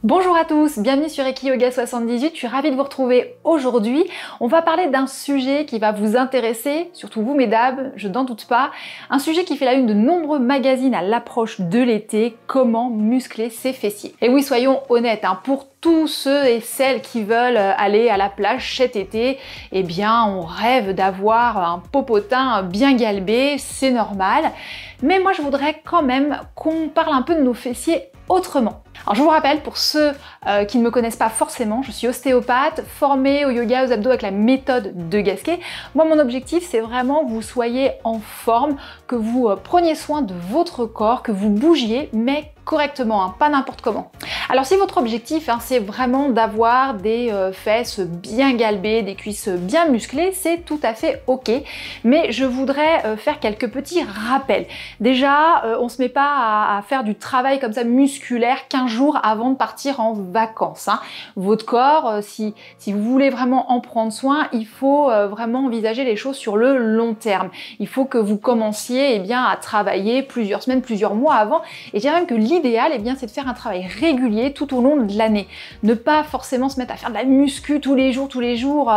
Bonjour à tous, bienvenue sur Reiki Yoga 78, je suis ravie de vous retrouver aujourd'hui. On va parler d'un sujet qui va vous intéresser, surtout vous mesdames, je n'en doute pas. Un sujet qui fait la une de nombreux magazines à l'approche de l'été, comment muscler ses fessiers. Et oui, soyons honnêtes, pour tous ceux et celles qui veulent aller à la plage cet été, eh bien on rêve d'avoir un popotin bien galbé, c'est normal. Mais moi je voudrais quand même qu'on parle un peu de nos fessiers autrement. Alors je vous rappelle, pour ceux qui ne me connaissent pas forcément, je suis ostéopathe, formée au yoga, aux abdos avec la méthode de Gasquet. Moi mon objectif c'est vraiment que vous soyez en forme, que vous preniez soin de votre corps, que vous bougiez, mais correctement, pas n'importe comment. Alors si votre objectif c'est vraiment d'avoir des fesses bien galbées, des cuisses bien musclées, c'est tout à fait ok, mais je voudrais faire quelques petits rappels. Déjà, on se met pas à faire du travail comme ça musculaire 15 jours avant de partir en vacances. Votre corps, si vous voulez vraiment en prendre soin, il faut vraiment envisager les choses sur le long terme. Il faut que vous commenciez à travailler plusieurs semaines, plusieurs mois avant, et je dirais même que l'idéal c'est de faire un travail régulier tout au long de l'année. Ne pas forcément se mettre à faire de la muscu tous les jours,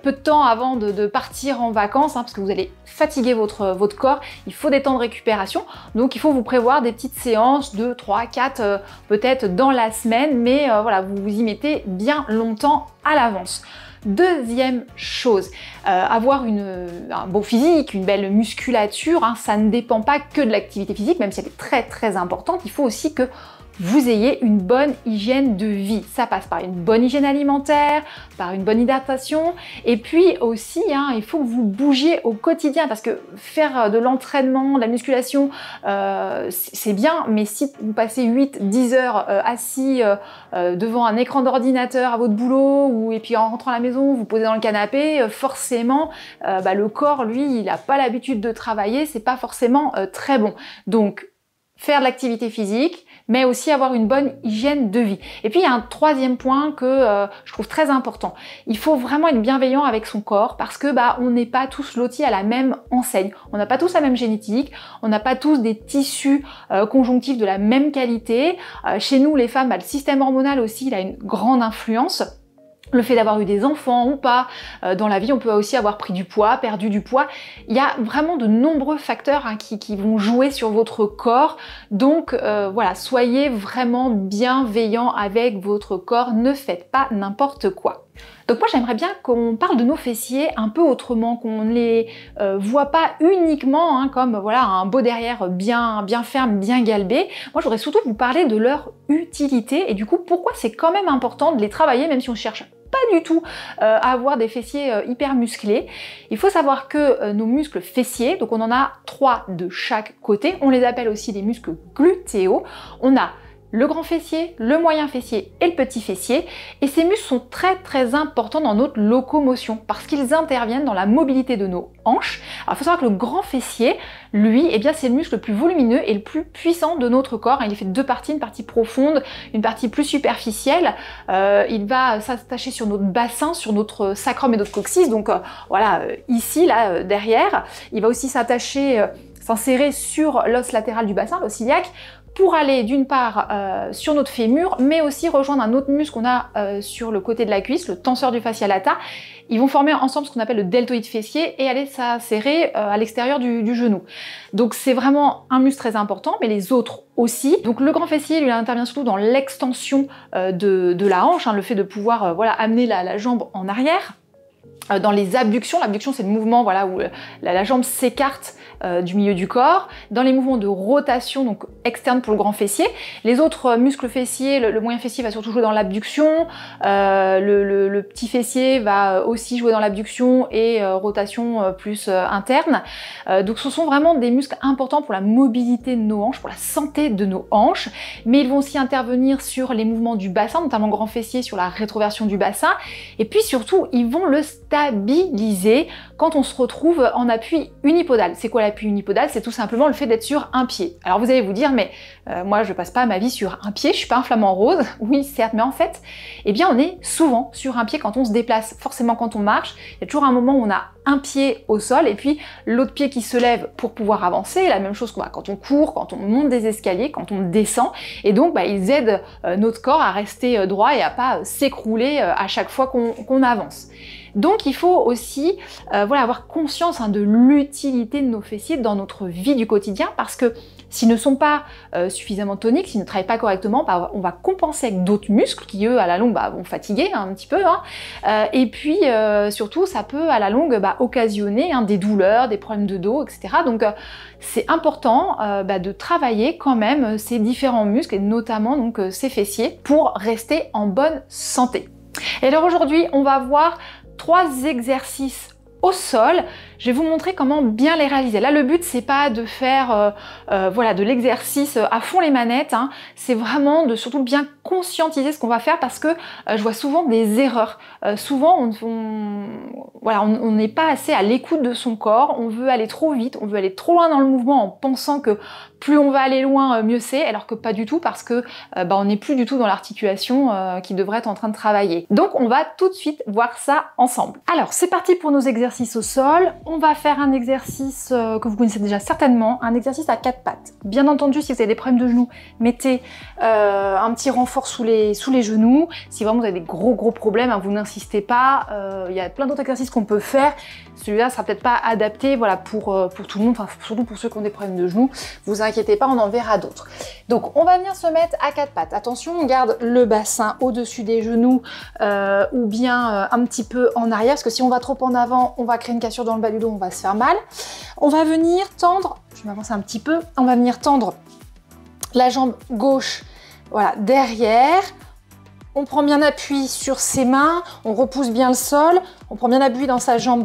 peu de temps avant de partir en vacances, parce que vous allez fatiguer votre corps. Il faut des temps de récupération, donc il faut vous prévoir des petites séances de 3, 4, peut-être dans la semaine, mais voilà, vous vous y mettez bien longtemps à l'avance. Deuxième chose, avoir un beau physique, une belle musculature, ça ne dépend pas que de l'activité physique, même si elle est très très importante. Il faut aussi que vous ayez une bonne hygiène de vie. Ça passe par une bonne hygiène alimentaire, par une bonne hydratation, et puis aussi il faut que vous bougiez au quotidien, parce que faire de l'entraînement, de la musculation, c'est bien, mais si vous passez 8-10 heures assis devant un écran d'ordinateur à votre boulot, et puis en rentrant à la maison, vous posez dans le canapé, forcément le corps, lui, il n'a pas l'habitude de travailler, c'est pas forcément très bon. Donc faire de l'activité physique, mais aussi avoir une bonne hygiène de vie. Et puis il y a un troisième point que je trouve très important. Il faut vraiment être bienveillant avec son corps, parce que on n'est pas tous lotis à la même enseigne. On n'a pas tous la même génétique, on n'a pas tous des tissus conjonctifs de la même qualité. Chez nous les femmes, le système hormonal aussi, il a une grande influence. Le fait d'avoir eu des enfants ou pas, dans la vie on peut aussi avoir pris du poids, perdu du poids. Il y a vraiment de nombreux facteurs qui vont jouer sur votre corps. Donc voilà, soyez vraiment bienveillant avec votre corps, ne faites pas n'importe quoi. Donc moi j'aimerais bien qu'on parle de nos fessiers un peu autrement, qu'on ne les voit pas uniquement comme voilà un beau derrière bien ferme, bien galbé. Moi je voudrais surtout vous parler de leur utilité et du coup pourquoi c'est quand même important de les travailler, même si on cherche pas du tout à avoir des fessiers hyper musclés. Il faut savoir que nos muscles fessiers, donc on en a 3 de chaque côté, on les appelle aussi les muscles glutéaux. On a le grand fessier, le moyen fessier et le petit fessier, et ces muscles sont très très importants dans notre locomotion parce qu'ils interviennent dans la mobilité de nos hanches. Alors il faut savoir que le grand fessier, lui, c'est le muscle le plus volumineux et le plus puissant de notre corps. Il est fait de 2 parties, une partie profonde, une partie plus superficielle. Il va s'attacher sur notre bassin, sur notre sacrum et notre coccyx, donc voilà, ici, là, derrière. Il va aussi s'insérer sur l'os latéral du bassin, l'os iliaque, pour aller d'une part sur notre fémur, mais aussi rejoindre un autre muscle qu'on a sur le côté de la cuisse, le tenseur du fascia lata. Ils vont former ensemble ce qu'on appelle le deltoïde fessier et aller s'insérer à l'extérieur du genou. Donc c'est vraiment un muscle très important, mais les autres aussi. Donc le grand fessier, lui, il intervient surtout dans l'extension de la hanche, le fait de pouvoir voilà, amener la jambe en arrière. Dans les abductions, l'abduction c'est le mouvement voilà, où la jambe s'écarte du milieu du corps. Dans les mouvements de rotation, donc externe pour le grand fessier. Les autres muscles fessiers, le moyen fessier va surtout jouer dans l'abduction, le petit fessier va aussi jouer dans l'abduction et rotation plus interne. Donc ce sont vraiment des muscles importants pour la mobilité de nos hanches, pour la santé de nos hanches, mais ils vont aussi intervenir sur les mouvements du bassin, notamment le grand fessier sur la rétroversion du bassin, et puis surtout ils vont le stabiliser quand on se retrouve en appui unipodal. C'est quoi l'appui unipodal? C'est tout simplement le fait d'être sur un pied. Alors vous allez vous dire, mais moi je passe pas ma vie sur un pied, je suis pas un flamant rose. Oui certes, mais en fait, on est souvent sur un pied quand on se déplace. Forcément quand on marche, il y a toujours un moment où on a un pied au sol et puis l'autre pied qui se lève pour pouvoir avancer. La même chose quand on court, quand on monte des escaliers, quand on descend. Et donc ils aident notre corps à rester droit et à pas s'écrouler à chaque fois qu'on avance. Donc il faut aussi avoir conscience de l'utilité de nos fessiers dans notre vie du quotidien, parce que s'ils ne sont pas suffisamment toniques, s'ils ne travaillent pas correctement, on va compenser avec d'autres muscles qui, eux, à la longue, vont fatiguer un petit peu. Et puis, surtout, ça peut, à la longue, occasionner des douleurs, des problèmes de dos, etc. Donc, c'est important de travailler quand même ces différents muscles, et notamment donc, ces fessiers, pour rester en bonne santé. Et alors aujourd'hui, on va voir 3 exercices au sol. Je vais vous montrer comment bien les réaliser. Là, le but, c'est pas de faire de l'exercice à fond les manettes, c'est vraiment de surtout bien conscientiser ce qu'on va faire, parce que je vois souvent des erreurs. Souvent, on n'est pas assez à l'écoute de son corps, on veut aller trop vite, on veut aller trop loin dans le mouvement en pensant que plus on va aller loin, mieux c'est, alors que pas du tout, parce que on n'est plus du tout dans l'articulation qui devrait être en train de travailler. Donc, on va tout de suite voir ça ensemble. Alors, c'est parti pour nos exercices au sol. On va faire un exercice que vous connaissez déjà certainement, un exercice à 4 pattes. Bien entendu, si vous avez des problèmes de genoux, mettez un petit renfort sous les genoux. Si vraiment vous avez des gros problèmes, vous n'insistez pas. Il y a plein d'autres exercices qu'on peut faire. Celui-là sera peut-être pas adapté pour tout le monde, surtout pour ceux qui ont des problèmes de genoux. Vous inquiétez pas, on en verra d'autres. Donc on va venir se mettre à 4 pattes. Attention, on garde le bassin au-dessus des genoux ou bien un petit peu en arrière, parce que si on va trop en avant, on va créer une cassure dans le bas du dos, on va se faire mal. On va venir tendre, je vais m'avancer un petit peu, on va venir tendre la jambe gauche, derrière. On prend bien appui sur ses mains, on repousse bien le sol, on prend bien appui dans sa jambe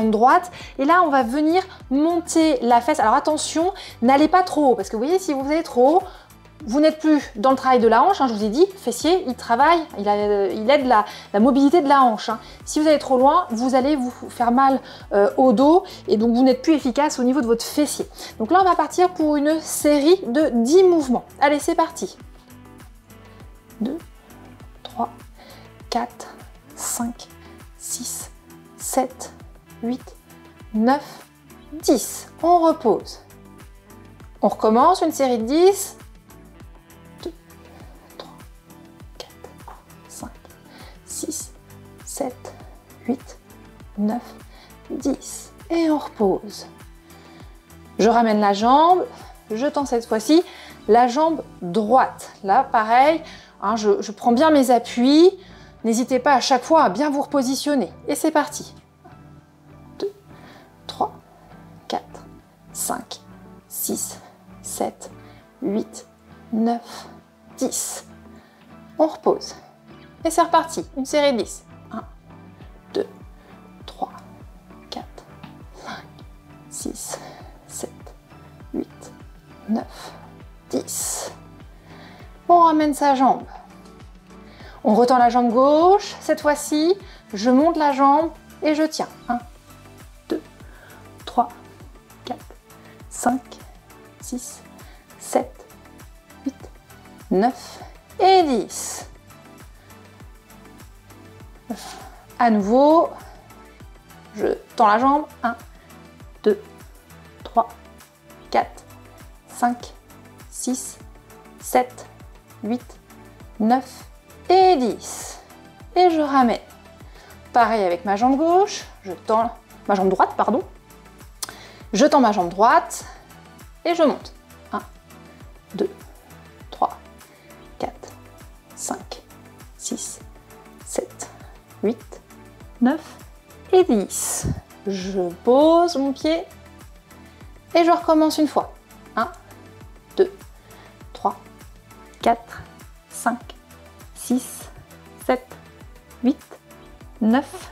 droite. Et là, on va venir monter la fesse. Alors attention, n'allez pas trop haut, parce que vous voyez, si vous allez trop haut, vous n'êtes plus dans le travail de la hanche. Je vous ai dit, fessier, il travaille, il aide la mobilité de la hanche. Si vous allez trop loin, vous allez vous faire mal au dos, et donc vous n'êtes plus efficace au niveau de votre fessier. Donc là, on va partir pour une série de 10 mouvements. Allez, c'est parti. 2, 3, 4, 5, 6, 7, 8, 9, 10. On repose. On recommence une série de 10. 2, 3, 4, 5, 6, 7, 8, 9, 10. Et on repose. Je ramène la jambe. Je tends cette fois-ci la jambe droite. Là, pareil. Je prends bien mes appuis, n'hésitez pas à chaque fois à bien vous repositionner. Et c'est parti. 2, 3, 4, 5, 6, 7, 8, 9, 10. On repose. Et c'est reparti, une série de 10. 1, 2, 3, 4, 5, 6, 7, 8, 9, 10. On ramène sa jambe. On retend la jambe gauche. Cette fois-ci, je monte la jambe et je tiens. 1, 2, 3, 4, 5, 6, 7, 8, 9 et 10. À nouveau, je tends la jambe. 1, 2, 3, 4, 5, 6, 7, 8, 9 et 10. Et je ramène. Pareil avec ma jambe gauche, je tends ma jambe droite, pardon. Je tends ma jambe droite et je monte. 1, 2, 3, 4, 5, 6, 7, 8, 9 et 10. Je pose mon pied et je recommence une fois. 1, 2, 3, 4, 5, 6, 7, 8, 9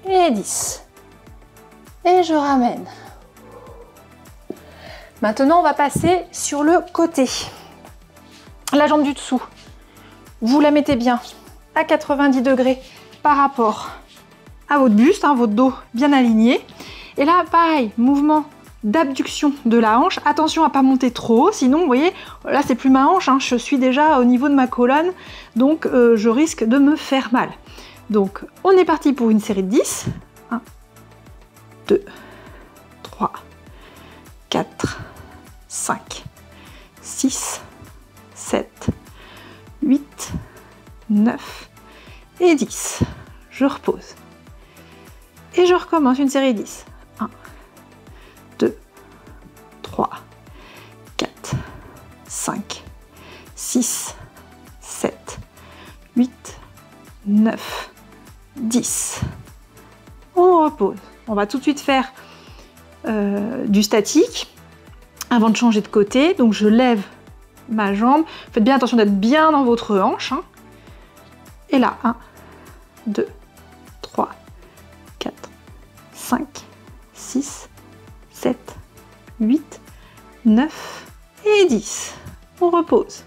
et 10. Et je ramène. Maintenant, on va passer sur le côté. La jambe du dessous, vous la mettez bien à 90 degrés par rapport à votre buste, votre dos bien aligné. Et là, pareil, mouvement d'abduction de la hanche. Attention à ne pas monter trop haut, sinon, vous voyez, là, c'est plus ma hanche, je suis déjà au niveau de ma colonne, donc je risque de me faire mal. Donc, on est parti pour une série de 10. 1, 2, 3, 4, 5, 6, 7, 8, 9 et 10. Je repose. Et je recommence une série 10. 1, 2, 3, 4, 5, 6, 7, 8, 9, 10. On repose. On va tout de suite faire du statique avant de changer de côté. Donc je lève ma jambe. Faites bien attention d'être bien dans votre hanche. Hein. Et là, 1, 2, 3, 4, 5, 6, 7, 8, 9 et 10. On repose.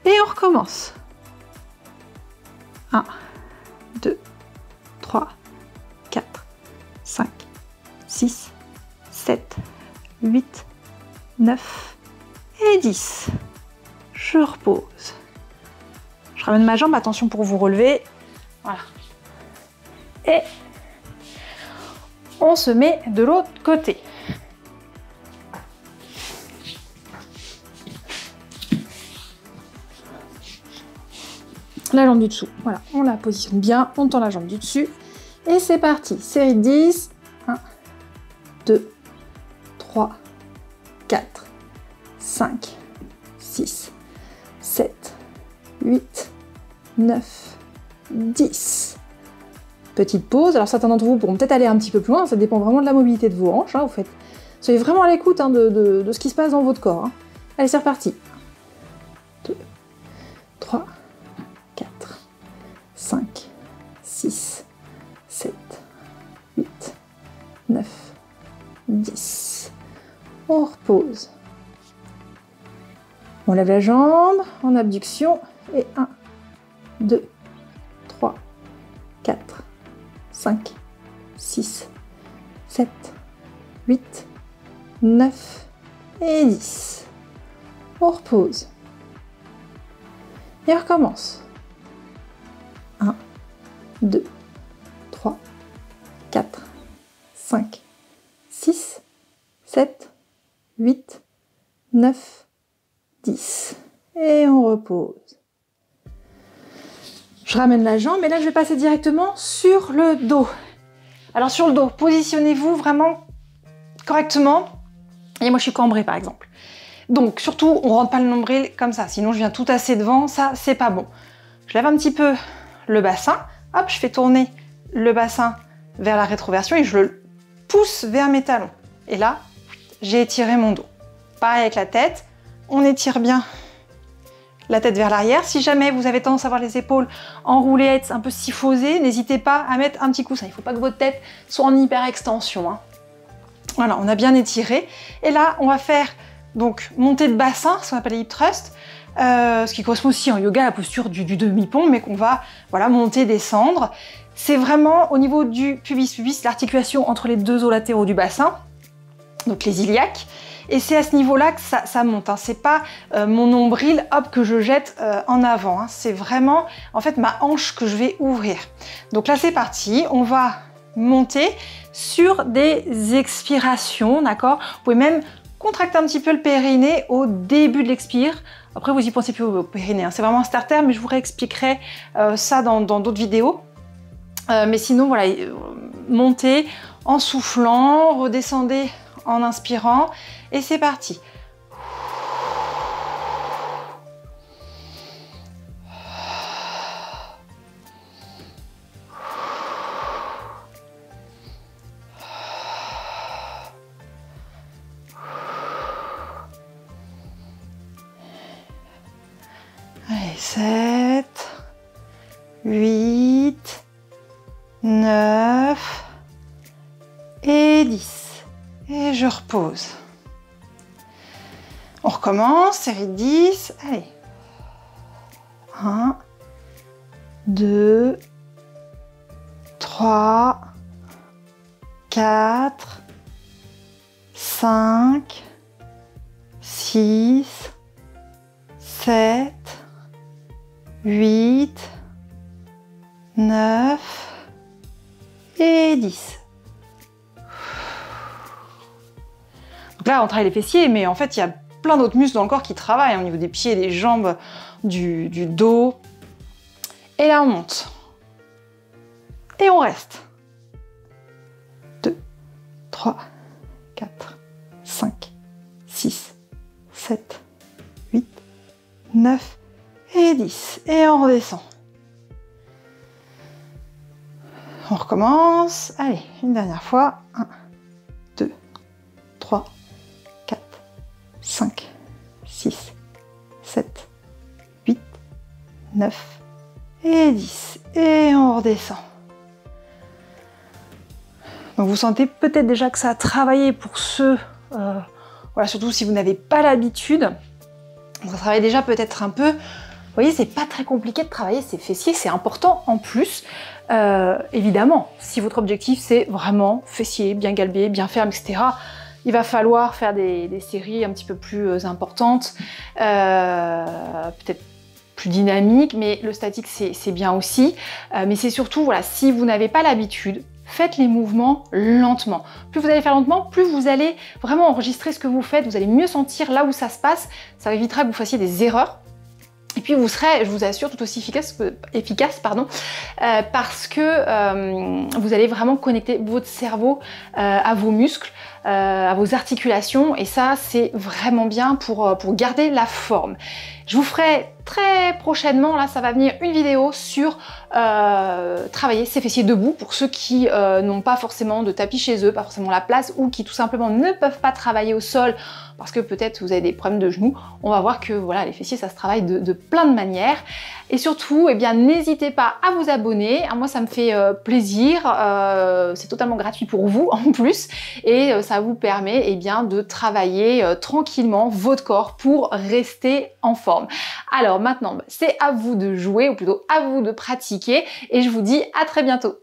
Et on recommence. 1, 2, 3, 4, 5, 6, 7, 8, 9 et 10. Je repose. Je ramène ma jambe, attention pour vous relever. Voilà. Et on se met de l'autre côté. La jambe du dessous, voilà, on la positionne bien, on tend la jambe du dessus. Et c'est parti, série 10. 1, 2, 3, 4, 5, 6, 7, 8, 9, 10. Petite pause. Alors certains d'entre vous pourront peut-être aller un petit peu plus loin, ça dépend vraiment de la mobilité de vos hanches. Hein, soyez vraiment à l'écoute hein, de ce qui se passe dans votre corps. Hein. Allez, c'est reparti. 2, 3, 4, 5, 6, 7, 8, 9, 10. On repose. On lève la jambe en abduction et 1, 2, 3, 4, 5, 6, 7, 8, 9 et 10. On repose. Et on recommence. 1, 2, 3, 4, 5, 6, 7, 8, 9, 10. Et on repose. Je ramène la jambe et là je vais passer directement sur le dos. Alors sur le dos, positionnez-vous vraiment correctement. Et moi je suis cambrée par exemple. Donc surtout on rentre pas le nombril comme ça, sinon je viens tout tasser devant, ça c'est pas bon. Je lève un petit peu le bassin, hop, je fais tourner le bassin vers la rétroversion et je le pousse vers mes talons. Et là, j'ai étiré mon dos. Pareil avec la tête, on étire bien la tête vers l'arrière. Si jamais vous avez tendance à avoir les épaules enroulées, un peu syphosées, n'hésitez pas à mettre un petit coussin. Il ne faut pas que votre tête soit en hyper extension. Hein. Voilà, on a bien étiré. Et là, on va faire donc montée de bassin, ce qu'on appelle les hip thrusts, ce qui correspond aussi en yoga à la posture du demi-pont, mais qu'on va voilà, monter, descendre. C'est vraiment au niveau du pubis, l'articulation entre les deux os latéraux du bassin, donc les iliaques. Et c'est à ce niveau-là que ça monte. Hein. C'est pas mon nombril, hop, que je jette en avant. Hein. C'est vraiment, en fait, ma hanche que je vais ouvrir. Donc là, c'est parti. On va monter sur des expirations, d'accord? Vous pouvez même contracter un petit peu le périnée au début de l'expire. Après, vous y pensez plus au périnée. Hein. C'est vraiment un starter, mais je vous réexpliquerai ça dans d'autres vidéos. Mais sinon, voilà, montez en soufflant, redescendez en inspirant. Et c'est parti. Allez, 7, 8, 9 et 10. Et je repose. On recommence, série 10. Allez. 1, 2, 3, 4, 5, 6, 7, 8, 9 et 10. là, on travaille les fessiers, mais en fait, il y a plein d'autres muscles dans le corps qui travaillent, au niveau des pieds, des jambes, du dos. Et là, on monte. Et on reste. 2, 3, 4, 5, 6, 7, 8, 9 et 10. Et on redescend. On recommence. Allez, une dernière fois. 1, 2, 3, 4, 5, 6, 7, 8, 9 et 10. Et on redescend. Donc vous sentez peut-être déjà que ça a travaillé pour ceux, voilà, surtout si vous n'avez pas l'habitude. Ça travaille déjà peut-être un peu. Vous voyez, c'est pas très compliqué de travailler ses fessiers, c'est important en plus. Évidemment, si votre objectif c'est vraiment fessiers, bien galbés, bien fermes, etc., il va falloir faire des séries un petit peu plus importantes, peut-être plus dynamiques, mais le statique c'est bien aussi. Mais c'est surtout, voilà, si vous n'avez pas l'habitude, faites les mouvements lentement. Plus vous allez faire lentement, plus vous allez vraiment enregistrer ce que vous faites, vous allez mieux sentir là où ça se passe, ça évitera que vous fassiez des erreurs. Et puis vous serez, je vous assure, tout aussi efficace, parce que vous allez vraiment connecter votre cerveau à vos muscles, à vos articulations, et ça c'est vraiment bien pour garder la forme. Je vous ferai très prochainement, là ça va venir une vidéo sur travailler ses fessiers debout pour ceux qui n'ont pas forcément de tapis chez eux, pas forcément la place, ou qui tout simplement ne peuvent pas travailler au sol parce que peut-être vous avez des problèmes de genoux. On va voir que voilà, les fessiers ça se travaille de plein de manières. Et surtout, eh bien, n'hésitez pas à vous abonner. Moi ça me fait plaisir, c'est totalement gratuit pour vous en plus, et ça vous permet eh bien, de travailler tranquillement votre corps pour rester en forme. Alors maintenant, c'est à vous de jouer, ou plutôt à vous de pratiquer, et je vous dis à très bientôt.